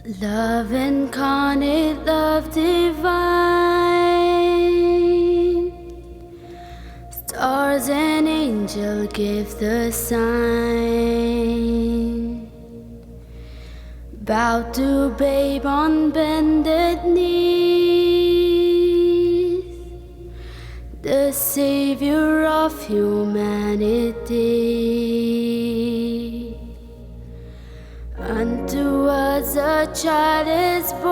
Love incarnate, love divine. Stars and angel give the sign. Bow to babe on bended knees, the savior of humanity. Unto us a child is born,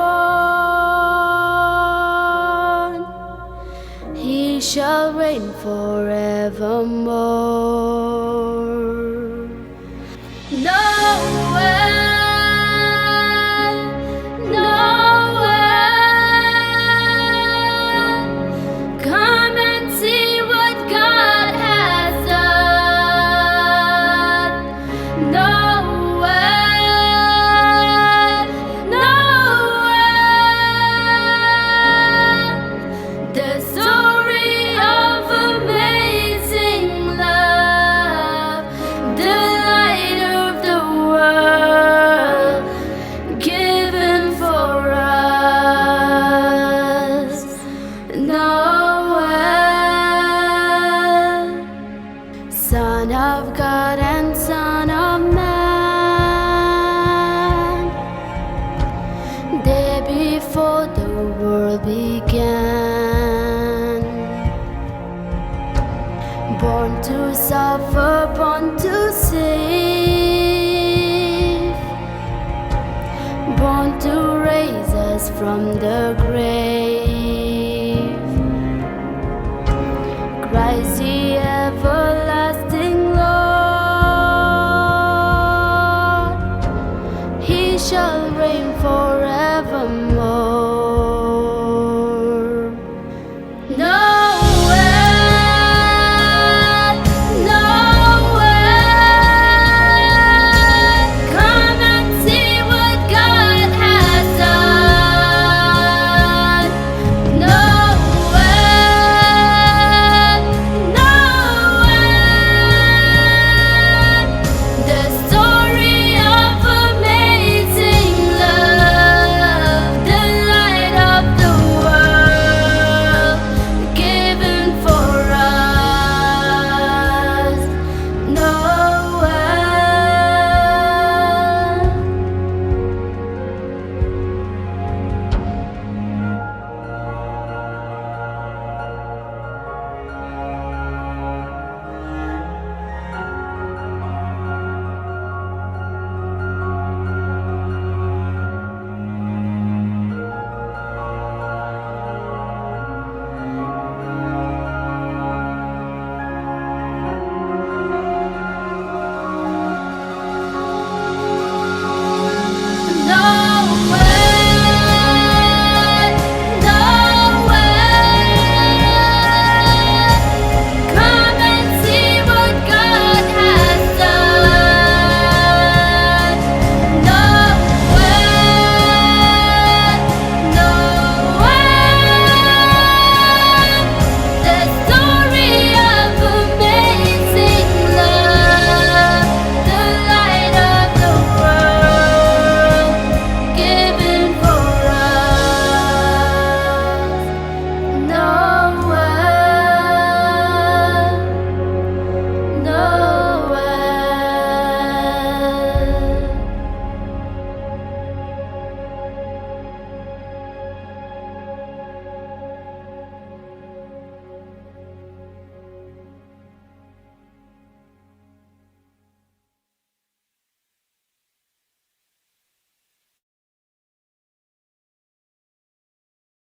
he shall reign forevermore. Noel, Noel, come and see what God has done. Noel, Noel, the story of amazing love, the light of the world given for us. Noel, Son of God and Son of Man, day before the world began. Born to suffer, born to save, born to raise us from the grave.